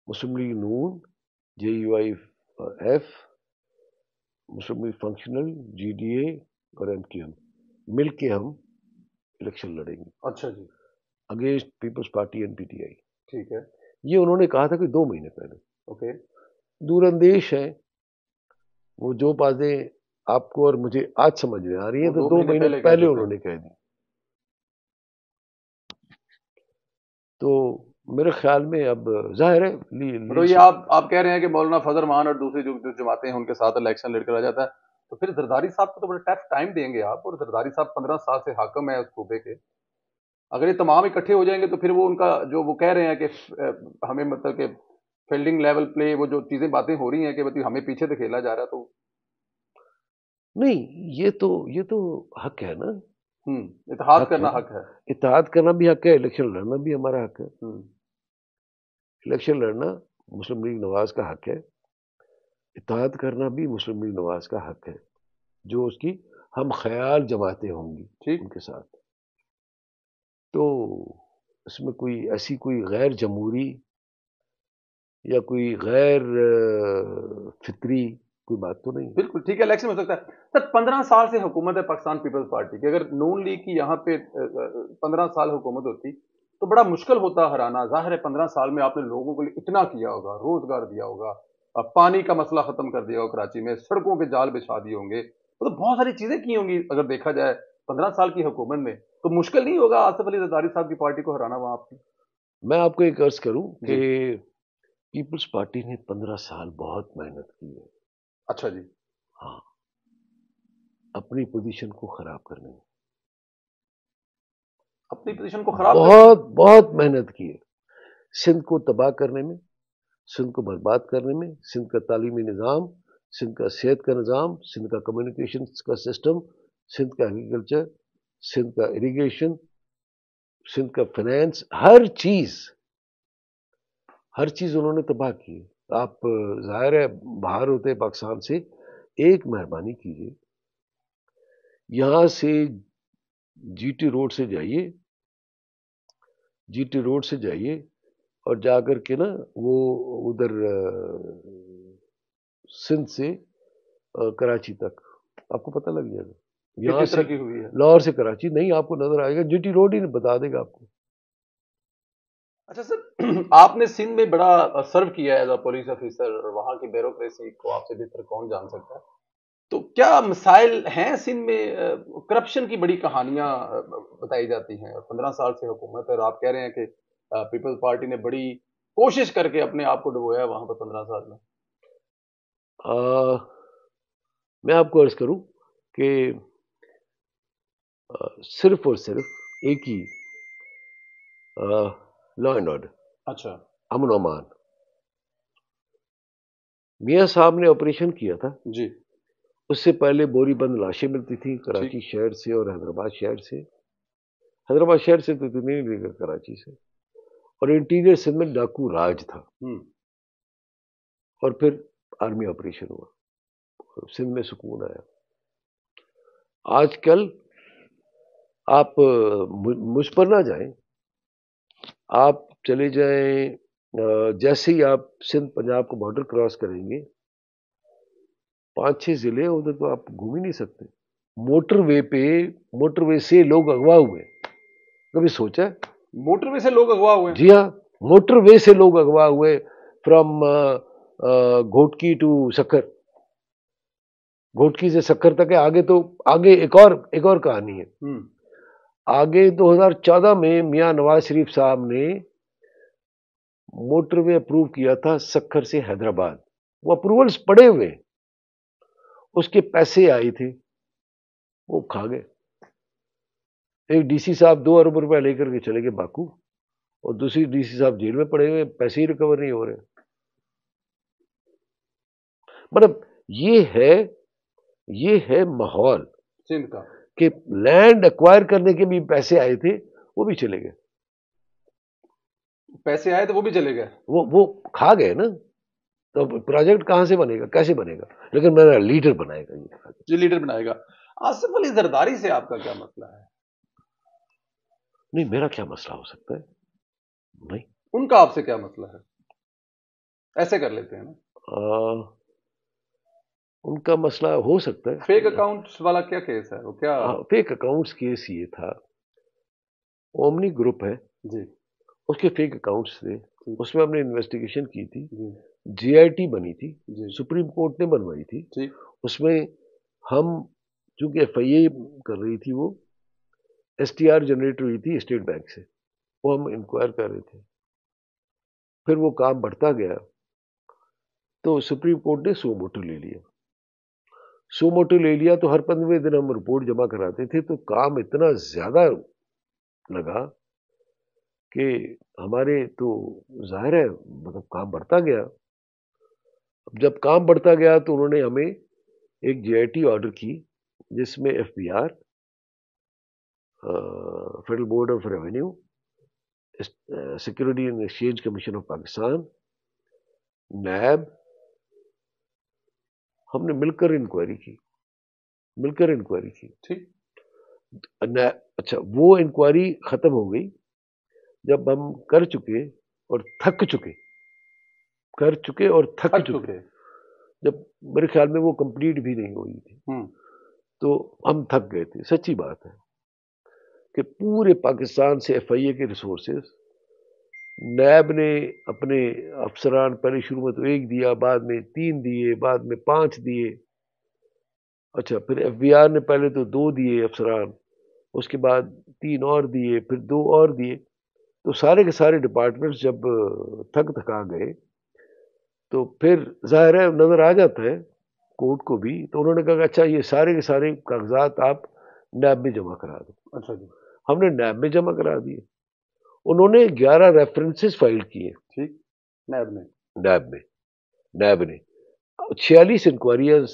مسلم league نون، JUIF، مسلم league functional, GDA اور MQM مل کے ہم الیکشن لڑیں گے اچھا جی، against Peoples Party and PTI۔ ٹھیک ہے، یہ انہوں نے کہا تھا کہ 2 مہینے پہلے۔ اوکے، دور اندیش ہیں وہ، جو باتیں آپ کو اور مجھے آج سمجھ میں آ رہی ہیں وہ تو 2 2 مہینے مہینے کہہ پہلے چکے انہوں ہیں۔ نے کہہ دی۔ تو میرے خیال میں اب ظاہر ہے مطلب یہ آپ کہہ رہے ہیں کہ مولانا فضل رحمان اور دوسری جو جماعتیں ہیں ان کے ساتھ الیکشن لڑ کر آ جاتا ہے، تو پھر زرداری صاحب کو تو بڑا ٹف ٹائم دیں گے آپ، اور زرداری صاحب 15 سال سے حاکم ہے اس صوبے کے۔ اگر یہ تمام اکٹھے ہو جائیں گے تو پھر وہ ان کا جو وہ کہہ رہے ہیں کہ ہمیں مطلب کہ فیلڈنگ لیول پلے، وہ جو چیزیں باتیں ہو رہی ہیں کہ ہمیں پیچھے دھکیلا جا رہا ہے، تو نہیں، یہ تو حق ہے نا، اتحاد حق ہے، کرنا حق ہے۔ اتحاد کرنا بھی حق ہے، الیکشن لڑنا بھی ہمارا حق ہے۔ ہوں، الیکشن لڑنا مسلم لیگ نواز کا حق ہے، اتحاد کرنا بھی مسلم لیگ نواز کا حق ہے، جو اس کی ہم خیال جماعتیں ہوں گی ٹھیک، ان کے ساتھ۔ تو اس میں کوئی ایسی کوئی غیر جمہوری یا کوئی غیر فطری کوئی بات تو نہیں ہے۔ بالکل ٹھیک ہے، الیکشن ہو سکتا ہے۔ سر 15 سال سے حکومت ہے پاکستان پیپلز پارٹی کی، اگر نون لیگ کی یہاں پہ 15 سال حکومت ہوتی تو بڑا مشکل ہوتا ہرانا۔ ظاہر ہے 15 سال میں آپ نے لوگوں کے لیے اتنا کیا ہوگا، روزگار دیا ہوگا، پانی کا مسئلہ ختم کر دیا ہوگا کراچی میں، سڑکوں کے جال بچھا دیے ہوں گے، مطلب بہت ساری چیزیں کی ہوں گی اگر دیکھا جائے 15 سال کی حکومت میں، تو مشکل نہیں ہوگا آصف علی زرداری صاحب کی پارٹی کو ہرانا وہاں آپ کی؟ میں آپ کو ایک عرض کروں کہ جی، پیپلز پارٹی نے 15 سال بہت محنت کی ہے، اچھا جی، ہاں، اپنی پوزیشن کو خراب کرنے میں اپنی پوزیشن کو خراب کرنے میں؟ بہت بہت محنت کی ہے، سندھ کو تباہ کرنے میں، سندھ کو برباد کرنے میں، سندھ کا تعلیمی نظام، سندھ کا صحت کا نظام، سندھ کا کمیونیکیشن کا سسٹم، سندھ کا ایگریکلچر، سندھ کا اریگیشن، سندھ کا فائنینس، ہر چیز انہوں نے تباہ کی۔ آپ ظاہر ہے باہر ہوتے پاکستان سے، ایک مہربانی کیجیے، یہاں سے GT روڈ سے جائیے اور جا کر کے نا وہ ادھر سندھ سے کراچی تک آپ کو پتہ لگ جائے گا، یہاں کتنی سے ترقی ہوئی ہے؟ لاہور سے کراچی نہیں آپ کو نظر آئے گا، GT روڈ ہی بتا دے گا آپ کو۔ اچھا سر، آپ نے سندھ میں بڑا سرو کیا ہے ایز اے پولیس آفیسر، اور وہاں کی بیوروکریسی کو آپ سے بہتر کون جان سکتا ہے، تو کیا مسائل ہیں سندھ میں؟ کرپشن کی بڑی کہانیاں بتائی جاتی ہیں، اور 15 سال سے حکومت ہے، اور آپ کہہ رہے ہیں کہ پیپلز پارٹی نے بڑی کوشش کر کے اپنے آپ کو ڈبویا ہے وہاں پر 15 سال میں۔ میں آپ کو عرض کروں کہ صرف اور صرف ایک ہی لا اینڈ آرڈر، اچھا امن و امان، میاں صاحب نے آپریشن کیا تھا، جی، اس سے پہلے بوری بند لاشیں ملتی تھیں ٹھیک، کراچی شہر سے اور حیدرآباد شہر سے، حیدرآباد شہر سے تو اتنی نہیں لے کراچی سے، اور انٹیریئر سندھ میں ڈاکو راج تھا، اور پھر آرمی آپریشن ہوا، سندھ میں سکون آیا۔ آج کل آپ مجھ پر نہ جائیں، آپ چلے جائیں جیسے ہی آپ سندھ پنجاب کو بارڈر کراس کریں گے، 5-6 ضلع ادھر تو آپ گھوم ہی نہیں سکتے، موٹر وے سے لوگ اغوا ہوئے، کبھی سوچا ہے؟ موٹر وے سے لوگ اغوا ہوئے ہیں؟ جی ہاں، موٹر وے سے لوگ اغوا ہوئے، فرام گھوٹکی ٹو سکر، گھوٹکی سے سکر تک ہے، آگے ایک اور کہانی ہے۔ آگے 2014 میں میاں نواز شریف صاحب نے موٹر وے اپروو کیا تھا سکر سے حیدرآباد، وہ اپروولز پڑے ہوئے، اس کے پیسے آئے تھے وہ کھا گئے، ایک DC صاحب 2 ارب روپے لے کر کے چلے گئے باکو، اور دوسری DC صاحب جیل میں پڑے ہوئے، پیسے ہی ریکور نہیں ہو رہے۔ مطلب یہ ہے ماحول سندھ کا کہ لینڈ ایکوائر کرنے کے بھی پیسے آئے تھے، وہ بھی چلے گئے، پیسے آئے تو وہ بھی چلے گئے، وہ کھا گئے نا، تو پروجیکٹ کہاں سے بنے گا، کیسے بنے گا؟ لیکن میرا لیڈر بنائے گا یہ۔ جو لیڈر بنائے گا۔ آصف علی زرداری سے آپ کا کیا مسئلہ ہے؟ نہیں، میرا کیا مسئلہ ہو سکتا ہے؟ نہیں، ان کا آپ سے کیا مسئلہ ہے؟ ایسے کر لیتے ہیں نا. ان کا مسئلہ ہو سکتا ہے. فیک اکاؤنٹس والا کیا کیس ہے وہ کیا؟ فیک اکاؤنٹس کیس یہ تھا، اومنی گروپ ہے جی اس کے فیک اکاؤنٹس تھے، اس میں ہم نے انویسٹیگیشن کی تھی، جی جی آئی ٹی بنی تھی، جی سپریم کورٹ نے بنوائی تھی. جی اس میں ہم چونکہ ایف آئی اے کر رہی تھی، وہ ایس ٹی آر جنریٹ ہوئی تھی اسٹیٹ بینک سے، وہ ہم انکوائر کر رہے تھے. پھر وہ کام بڑھتا گیا تو سپریم کورٹ نے سو موٹو لے لیا. سو موٹو لے لیا تو ہر 15 دن ہم رپورٹ جمع کراتے تھے، تو کام اتنا زیادہ لگا کہ ہمارے تو ظاہر ہے مطلب کام بڑھتا گیا. جب کام بڑھتا گیا تو انہوں نے ہمیں ایک جی آئی ٹی آرڈر کی جس میں F B R, federal board of revenue, security and exchange commission of Pakistan, NAB, ہم نے مل کر انکوائری کی. ٹھیک. اچھا وہ انکوائری ختم ہو گئی جب ہم کر چکے اور تھک چکے جب میرے خیال میں وہ کمپلیٹ بھی نہیں ہوئی تھی تو ہم تھک گئے تھے. سچی بات ہے کہ پورے پاکستان سے ایف آئی اے کے ریسورسز نیب نے اپنے افسران پہلے شروع میں تو 1 دیا، بعد میں 3 دیے، بعد میں 5 دیے. اچھا پھر ایف بی آر نے پہلے تو 2 دیے افسران، اس کے بعد 3 اور دیے، پھر 2 اور دیے. تو سارے کے سارے ڈپارٹمنٹس جب تھکا گئے تو پھر ظاہر ہے نظر آ جاتا ہے کورٹ کو بھی. تو انہوں نے کہا کہ اچھا یہ سارے کے سارے کاغذات آپ نیب میں جمع کرا دو. اچھا جی. ہم نے نیب میں جمع کرا دیے. انہوں نے 11 ریفرنسز فائل کیے. ٹھیک. نیب نے 46 انکوائریز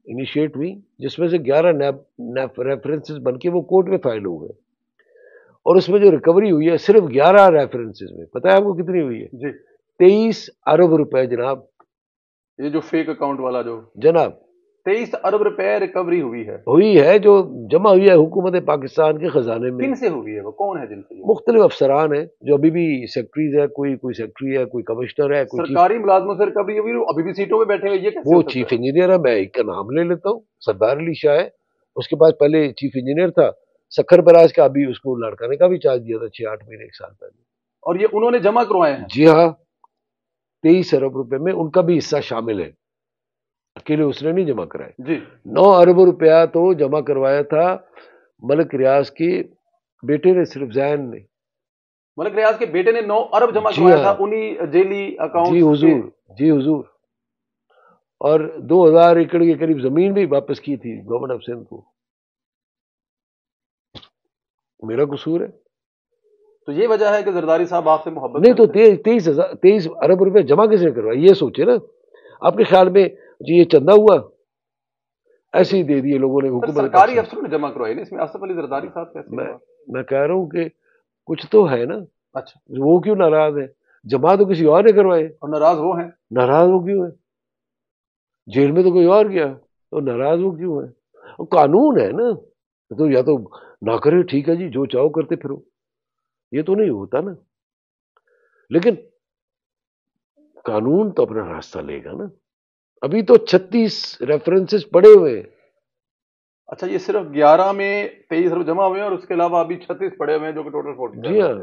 انیشیٹ ہوئی، جس میں سے 11 نیب ریفرنسز بن کے وہ کورٹ میں فائل ہو گئے. اور اس میں جو ریکوری ہوئی ہے صرف 11 ریفرنسز میں، پتہ ہے آپ کو کتنی ہوئی ہے؟ جی 23 ارب روپے جناب. یہ جو فیک اکاؤنٹ والا جو جناب 23 ارب روپے ریکوری ہوئی ہے جو جمع ہوئی ہے حکومت پاکستان کے خزانے میں. کن سے ہوئی ہے؟ وہ کون ہے جن سے؟ مختلف افسران ہیں جو ابھی بھی سیکٹریز ہے، کوئی سیکٹری ہے، کوئی کمشنر ہے، کوئی سرکاری ملازموں سے ریکوری ہوئی، ابھی بھی سیٹوں پہ بیٹھے ہوئے. یہ وہ چیف انجینئر ہے. میں ایک کا نام لے لیتا ہوں، سردار علی شاہ ہے. اس کے پاس پہلے چیف انجینئر تھا سکھر براج کا، ابھی اس کو لڑکانے کا بھی چارج دیا تھا 6-8 مہینے 1 سال پہلے. اور یہ انہوں نے جمع کروائے ہیں؟ جی ہاں 23 ارب روپے میں ان کا بھی حصہ شامل ہے، اکیلے اس نے نہیں جمع کرائے. جی 9 ارب روپیہ تو جمع کروایا تھا ملک ریاض کے بیٹے نے، صرف زین نے. ملک ریاض کے بیٹے نے 9 ارب جمع کروایا تھا انہی جیلی اکاؤنٹ. جی حضور. اور 2000 ایکڑ کے قریب زمین بھی واپس کی تھی گورنمنٹ آف سندھ کو. میرا قصور ہے؟ تو یہ وجہ ہے کہ زرداری صاحب آپ سے محبت نہیں تو 23 ارب روپے جمع کس نے کروایا؟ یہ سوچے نا. آپ کے خیال میں جی یہ چندہ ہوا؟ ایسے ہی دے دیے لوگوں نے حکومت. سرکاری افسروں نے جمع کروائی نا، اس میں آصف علی زرداری صاحب کیسے؟ میں کہہ رہا ہوں کہ کچھ تو ہے نا. اچھا وہ کیوں ناراض ہے؟ جمع تو کسی اور نے کروائے. اور ناراض وہ ہیں؟ ناراض وہ کیوں ہے؟ جیل میں تو کوئی اور گیا، تو ناراض وہ کیوں ہے؟ قانون ہے نا. تو یا تو نہ کرے، ٹھیک ہے جی جو چاہو کرتے پھرو، یہ تو نہیں ہوتا نا. لیکن قانون تو اپنا راستہ لے گا نا. ابھی تو 36 ریفرنسز پڑے ہوئے ہیں. اچھا یہ صرف 11 میں 23 ارب جمع ہوئے ہیں اور اس کے علاوہ ابھی 36 پڑے ہوئے ہیں جو کہ ٹوٹل 40. جی ہاں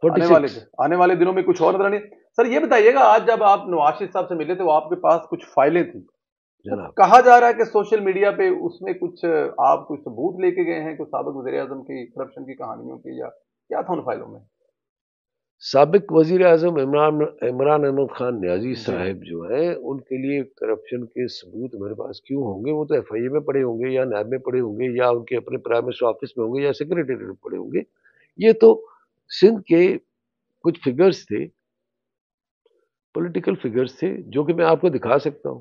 46. آنے والے دنوں میں کچھ اور نظر نہیں. سر یہ بتائیے گا، آج جب آپ نواز شریف صاحب سے ملے تھے وہ آپ کے پاس کچھ فائلیں تھیں، کہا جا رہا ہے کہ سوشل میڈیا پہ اس میں کچھ آپ کچھ ثبوت لے کے گئے ہیں کچھ سابق وزیر اعظم کی کرپشن کی کہانیوں کی، یا کیا تھا ان فائلوں میں؟ سابق وزیر اعظم عمران احمد خان نیازی صاحب جو ہیں، ان کے لیے کرپشن کے ثبوت میرے پاس کیوں ہوں گے؟ وہ تو ایف آئی اے میں پڑے ہوں گے یا نیب میں پڑے ہوں گے یا ان کے اپنے پرائم منسٹر آفس میں ہوں گے یا سیکریٹریٹ میں پڑے ہوں گے. یہ تو سندھ کے کچھ فگرز تھے، پولیٹیکل فگرز تھے، جو کہ میں آپ کو دکھا سکتا ہوں.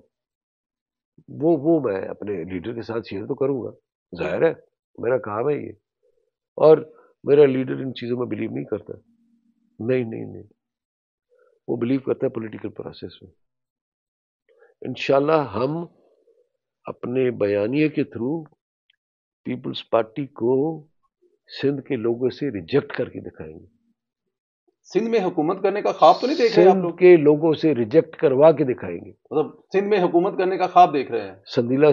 وہ میں اپنے لیڈر کے ساتھ شیئر تو کروں گا، ظاہر ہے میرا کام ہے یہ. اور میرا لیڈر ان چیزوں میں بلیو نہیں کرتا. نہیں وہ بلیو کرتا ہے پولیٹیکل پروسیس میں. انشاءاللہ ہم اپنے بیانیے کے تھرو پیپلز پارٹی کو سندھ کے لوگوں سے ریجیکٹ کر کے دکھائیں گے. سندھ میں حکومت کرنے کا خواب تو نہیں دیکھ رہے آپ سندھ لوگ؟ کے لوگوں سے ریجیکٹ کروا کے دکھائیں گے. مطلب سندھ میں حکومت کرنے کا خواب دیکھ رہے ہیں؟ سندیلا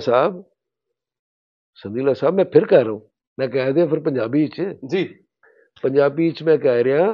صاحب میں پھر کہہ رہا ہوں، میں کہہ دیا پھر پنجابی جی میں کہہ رہا